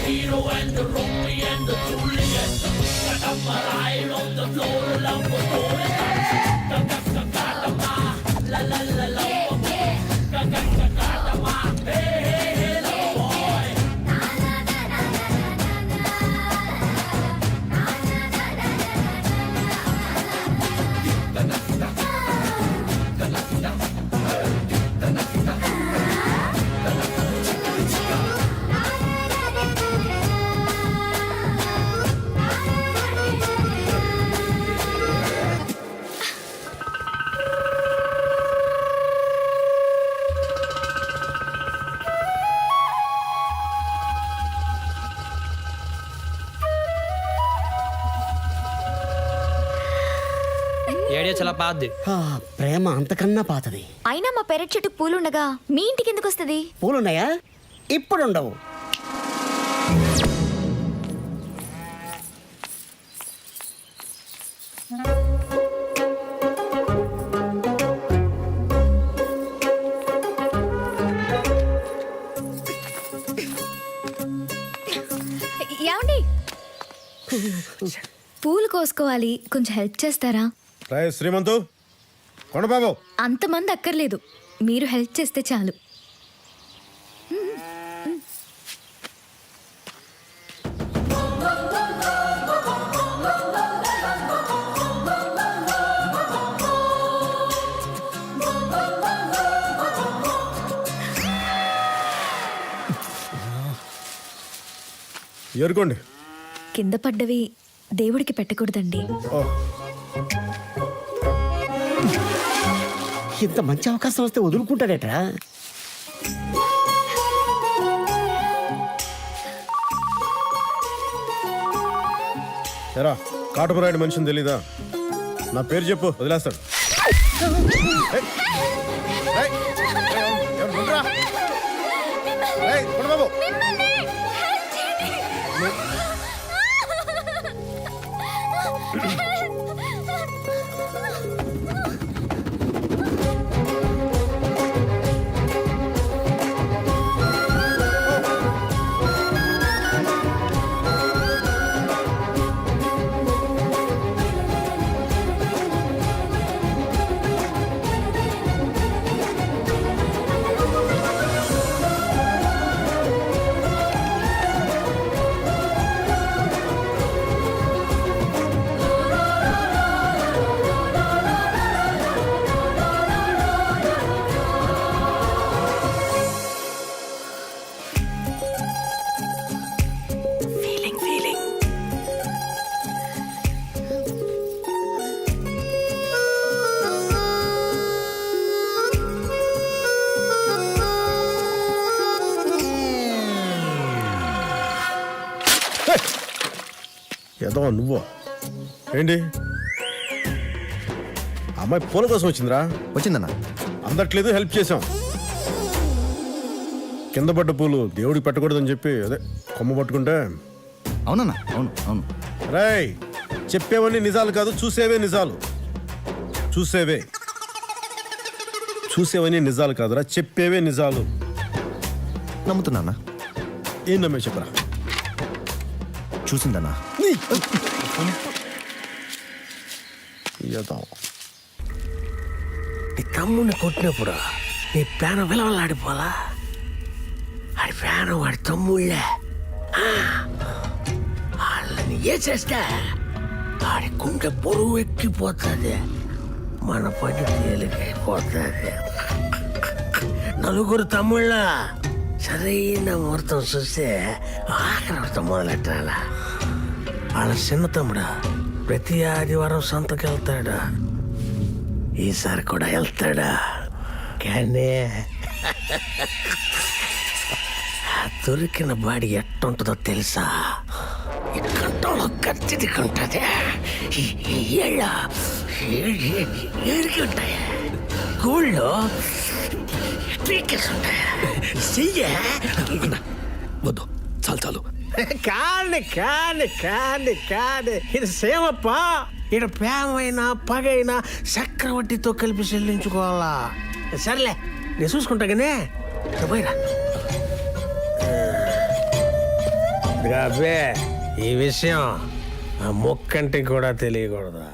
Hero and the Romeo and the Juliet. Ride on the floor, love was going la la la la. Hey, hey, hey, love boy. ఏడియా చాలా పాతది. ప్రేమ అంతకన్నా పాతది. అయినా మా పెరట్ చెట్టు పూలుండగా మీ ఇంటికి ఎందుకు వస్తుంది? పూలున్నాయా? ఇప్పుడు ఉండవు. ఏమండి, పూలు కోసుకోవాలి, కొంచెం హెల్ప్ చేస్తారా? శ్రీమంతు కొండబాబు, అంతమంది అక్కర్లేదు, మీరు హెల్ప్ చేస్తే చాలు. ఏరుకోండి. కింద పడ్డవి దేవుడికి పెట్టకూడదండి. ఇంత మంచి అవకాశం వస్తే వదులుకుంటాడేట్రా? ఎరా కాటపురాయుడు మనిషిని తెలీదా? నా పేరు చెప్పు, వదిలేస్తాడు. కొండబాబు, ఏదో నువ్వు ఏంటి? అమ్మాయి పూల కోసం వచ్చిందిరా. వచ్చిందన్నా. అందట్లేదు, హెల్ప్ చేసాం. కింద పడ్డ పూలు దేవుడికి పెట్టకూడదని చెప్పి అదే కొమ్మ పట్టుకుంటే. అవునన్నా, అవును అవును. రేయ్, చెప్పేవన్నీ నిజాలు కాదు, చూసేవే నిజాలు. చూసేవన్నీ నిజాలు కాదురా, చెప్పేవే నిజాలు. నమ్ముతున్నా. ఏం నమ్మే చెప్పరా? చూసిందన్నా. నీ తమ్ముడిని కొట్టినప్పుడు నీ ప్రాణం విలవలాడిపోలా? ఆడి ప్రాణం వాడి తమ్ముళ్ళే. వాళ్ళని ఏ చేస్తే ఆడి గుండె బరువు ఎక్కిపోతుంది, మన పని తేలికైపోతుంది. నలుగురు తమ్ముళ్ళ సరైన ముహూర్తం చూస్తే ఆఖరి వృత్తం మొదలెట్టాలా. వాళ్ళ చిన్న తమ్ముడు ప్రతి ఆదివారం సంతకెళ్తాడు, ఈసారి కూడా వెళ్తాడా? కానీ దొరికిన బాడీ ఎట్టుంటుందో తెలుసా? ఈ కంటంలో కత్తిదికుంటుంది, ఏడికి ఉంటాయి, గోళ్ళు పీకేసి ఉంటాయి. వద్దు, చాలు చాలు. కాని కాని కాని కాని ఇది సేమప్ప. ఇక్కడ ప్రేమైనా పగైనా చక్రవడ్డీతో కలిపి చెల్లించుకోవాలా. సర్లే, నేను చూసుకుంటా కానీ పోయిరా. ఇదిగో అబ్బే ఈ విషయం ఆ ముక్కంటికి కూడా తెలియకూడదు.